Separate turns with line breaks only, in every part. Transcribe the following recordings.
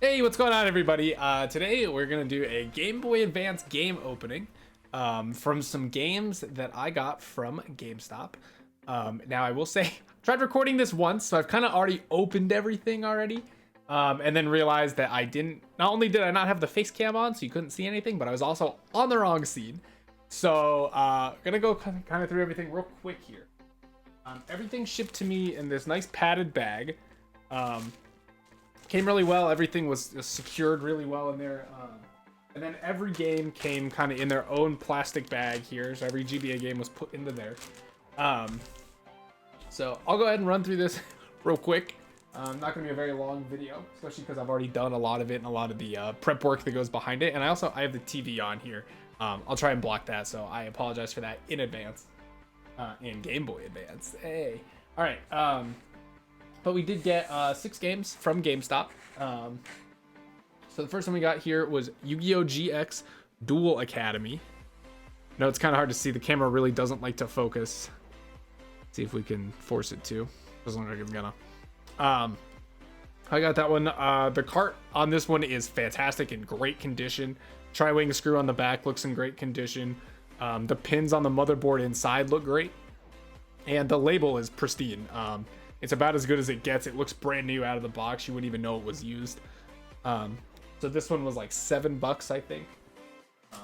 Hey, what's going on, everybody? Today we're gonna do a Game Boy Advance game opening from some games that I got from Gamestop. Now I will say, I tried recording this once, so I've kind of already opened everything already, and then realized that I didn't. Not only did I not have the face cam on, so you couldn't see anything, but I was also on the wrong scene. So gonna go kind of through everything real quick here. Everything shipped to me in this nice padded bag. Came really well. Everything was secured really well in there. And then every game came kind of in their own plastic bag here. So every GBA game was put into there. So I'll go ahead and run through this real quick. Not going to be a very long video, especially because I've already done a lot of it and a lot of the prep work that goes behind it. And I have the TV on here. I'll try and block that. So I apologize for that in advance. In Game Boy Advance. Hey. All right. But we did get 6 games from GameStop. So the first one we got here was Yu-Gi-Oh! GX Duel Academy. No, it's kind of hard to see. The camera really doesn't like to focus. See if we can force it to. Doesn't look like it's gonna. I got that one. The cart on this one is fantastic, in great condition. Tri-wing screw on the back looks in great condition. The pins on the motherboard inside look great. And the label is pristine. It's about as good as it gets. It looks brand new out of the box. You wouldn't even know it was used. So this one was like $7, I think. I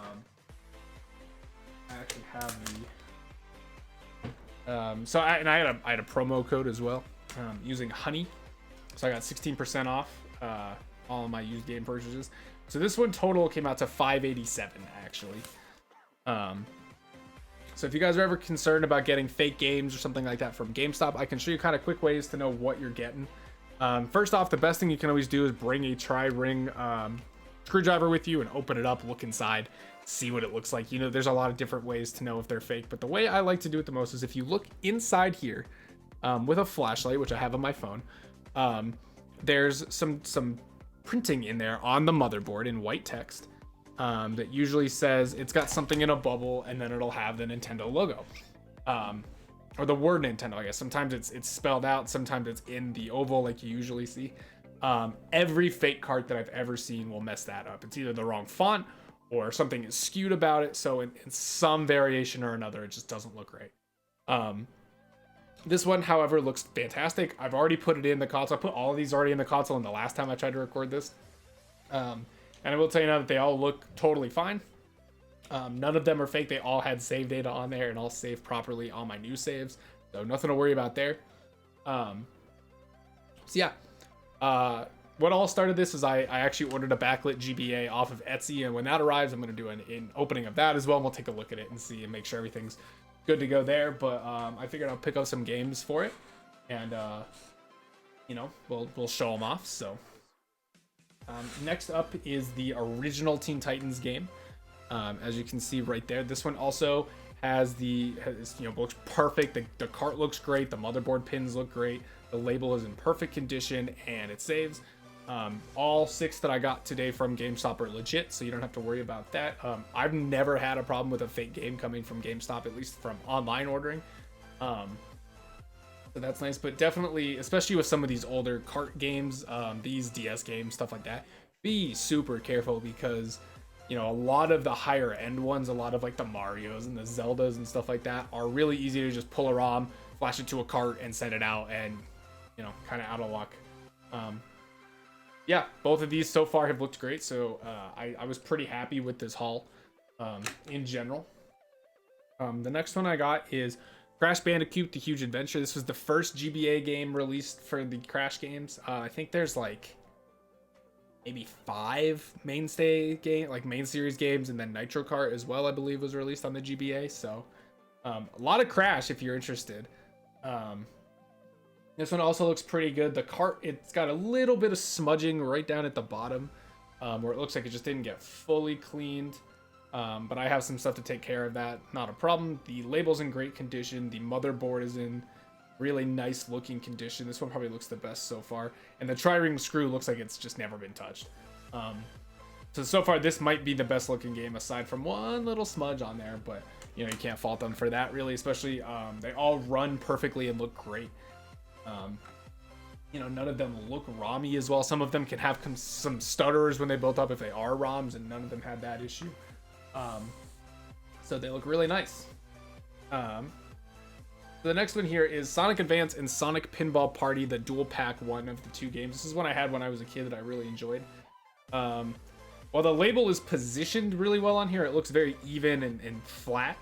actually have the. I had a promo code as well, using Honey. So I got 16% off all of my used game purchases. So this one total came out to $587 actually. So if you guys are ever concerned about getting fake games or something like that from GameStop, I can show you kind of quick ways to know what you're getting. First off, the best thing you can always do is bring a tri-ring screwdriver with you and open it up, look inside, see what it looks like. You know, there's a lot of different ways to know if they're fake, but the way I like to do it the most is if you look inside here with a flashlight, which I have on my phone, there's some printing in there on the motherboard in white text. That usually says it's got something in a bubble, and then it'll have the Nintendo logo, or the word Nintendo, I guess. Sometimes it's spelled out, sometimes it's in the oval like you usually see. Every fake cart that I've ever seen will mess that up. It's either the wrong font or something is skewed about it, so in some variation or another, it just doesn't look right. This one, however, looks fantastic. I've already put it in the console. I put all of these already in the console in the last time I tried to record this. And I will tell you now that they all look totally fine. None of them are fake. They all had save data on there and all saved properly on my new saves. So nothing to worry about there. What all started this is I actually ordered a Backlit GBA off of Etsy. And when that arrives, I'm going to do an opening of that as well. And we'll take a look at it and see and make sure everything's good to go there. But I figured I'll pick up some games for it. And, we'll show them off. So... next up is the original Teen Titans game. As you can see right there, this one also has looks perfect. The cart looks great. The motherboard pins look great. The label is in perfect condition and it saves. All 6 that I got today from GameStop are legit, so you don't have to worry about that. I've never had a problem with a fake game coming from GameStop, at least from online ordering. So that's nice, but definitely, especially with some of these older cart games, these DS games, stuff like that, be super careful because, a lot of the higher end ones, a lot of like the Marios and the Zeldas and stuff like that are really easy to just pull a ROM, flash it to a cart and send it out and, kind of out of luck. Both of these so far have looked great, so I was pretty happy with this haul in general. The next one I got is Crash Bandicoot: The Huge Adventure. This was the first GBA game released for the Crash games. I think there's like maybe 5 main series games, and then Nitro Kart as well, I believe, was released on the GBA. So a lot of Crash if you're interested. This one also looks pretty good. The cart, it's got a little bit of smudging right down at the bottom, where it looks like it just didn't get fully cleaned. But I have some stuff to take care of that. Not a problem. The label's in great condition. The motherboard is in really nice looking condition. This one probably looks the best so far. And the tri-ring screw looks like it's just never been touched. So far this might be the best looking game aside from one little smudge on there. But, you can't fault them for that really. Especially, they all run perfectly and look great. none of them look ROM-y as well. Some of them can have some stutters when they built up if they are ROMs, and none of them had that issue. So they look really nice. So the next one here is Sonic Advance and Sonic Pinball Party, the dual pack one of the 2 games. This is one I had when I was a kid that I really enjoyed. While the label is positioned really well on here, it looks very even and flat.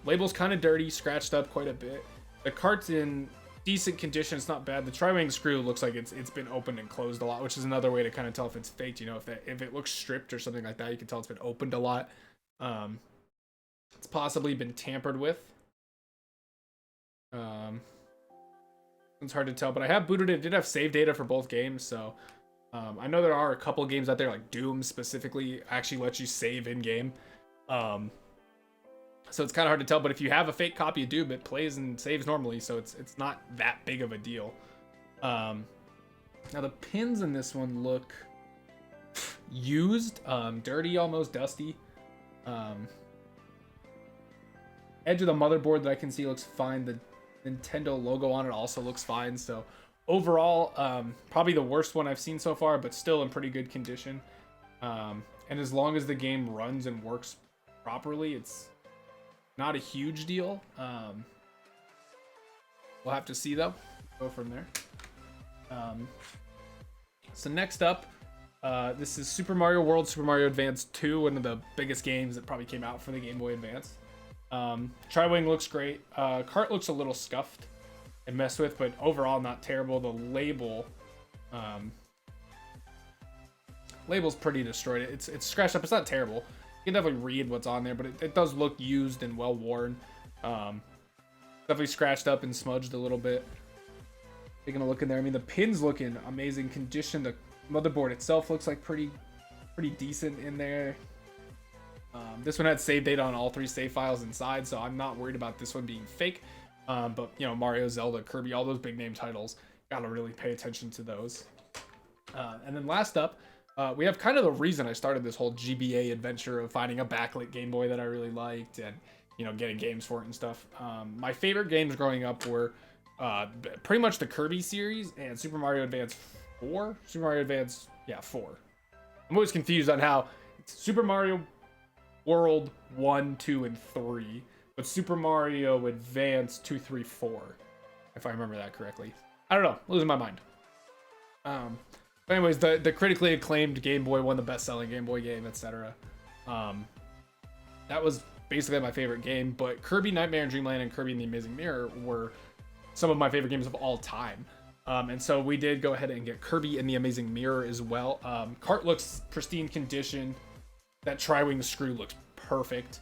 Label's kind of dirty, scratched up quite a bit. The cart's in decent condition, it's not bad. The tri-wing screw looks like it's been opened and closed a lot, which is another way to kind of tell if it's faked. If it looks stripped or something like that, you can tell it's been opened a lot. It's possibly been tampered with. It's hard to tell, but I have booted it. It did have save data for both games, so I know there are a couple games out there, like Doom specifically, actually lets you save in game. So it's kind of hard to tell, but if you have a fake copy of Doom, it plays and saves normally, so it's not that big of a deal. Now the pins in this one look used, dirty, almost dusty. Edge of the motherboard that I can see looks fine. The Nintendo logo on it also looks fine. So overall, probably the worst one I've seen so far, but still in pretty good condition. And as long as the game runs and works properly, it's not a huge deal. We'll have to see though. Go from there. So next up, this is Super Mario World, Super Mario Advance 2, one of the biggest games that probably came out for the Game Boy Advance. Tri-wing looks great. Cart looks a little scuffed and messed with, but overall not terrible. The label's pretty destroyed. It's scratched up. It's not terrible. You can definitely read what's on there, but it does look used and well worn. Definitely scratched up and smudged a little bit. Taking a look in there. I mean, the pins look in amazing condition. The motherboard itself looks like pretty decent in there. This one had save data on all 3 save files inside, so I'm not worried about this one being fake. But Mario, Zelda, Kirby, all those big name titles, gotta really pay attention to those. And then last up, we have kind of the reason I started this whole GBA adventure of finding a backlit Game Boy that I really liked and getting games for it and stuff. My favorite games growing up were pretty much the Kirby series and Super Mario Advance 4. Super Mario Advance, 4. I'm always confused on how it's Super Mario World 1, 2, and 3, but Super Mario Advance 2, 3, 4, if I remember that correctly. I don't know, losing my mind. But anyways, the critically acclaimed Game Boy, won the best-selling Game Boy game, etc. That was basically my favorite game, but Kirby Nightmare in Dreamland and Kirby and the Amazing Mirror were some of my favorite games of all time. And so we did go ahead and get Kirby and the Amazing Mirror as well. Cart looks pristine condition. That tri-wing screw looks perfect.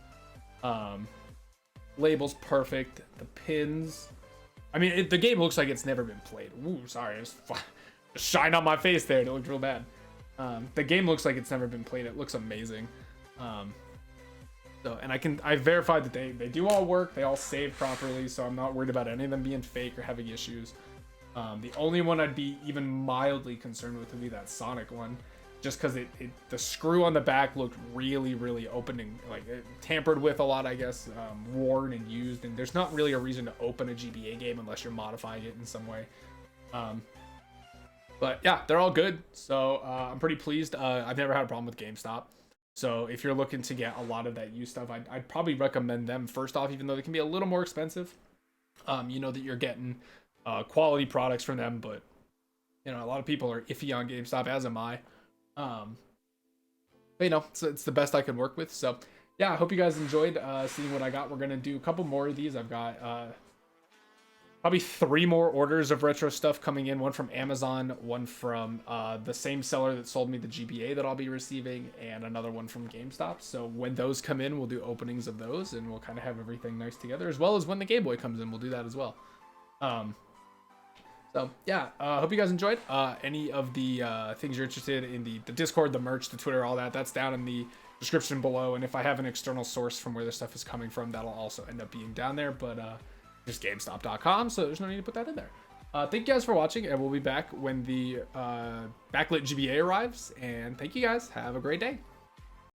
Label's perfect. The pins. I mean, the game looks like it's never been played. Ooh, sorry. Just shine on my face there. It looked real bad. The game looks like it's never been played. It looks amazing. I verified that they do all work. They all save properly, so I'm not worried about any of them being fake or having issues. The only one I'd be even mildly concerned with would be that Sonic one. Just because the screw on the back looked really open and tampered with a lot, I guess, worn and used, and there's not really a reason to open a GBA game unless you're modifying it in some way. But yeah, they're all good, so I'm pretty pleased. I've never had a problem with GameStop, so if you're looking to get a lot of that used stuff, I'd probably recommend them first off, even though they can be a little more expensive. You know that you're getting quality products from them, but a lot of people are iffy on GameStop, as am I. But it's the best I can work with. So yeah, I hope you guys enjoyed seeing what I got. We're gonna do a couple more of these. I've got probably 3 more orders of retro stuff coming in, one from Amazon, one from the same seller that sold me the GBA that I'll be receiving, and another one from GameStop. So when those come in, we'll do openings of those, and we'll kind of have everything nice together, as well as when the Game Boy comes in, we'll do that as well. So yeah, hope you guys enjoyed. Any of the things you're interested in, the Discord, the merch, the Twitter, all that's down in the description below. And if I have an external source from where this stuff is coming from, that'll also end up being down there. But just Gamestop.com, so there's no need to put that in there. Thank you guys for watching, and we'll be back when the Backlit GBA arrives. And thank you guys. Have a great day.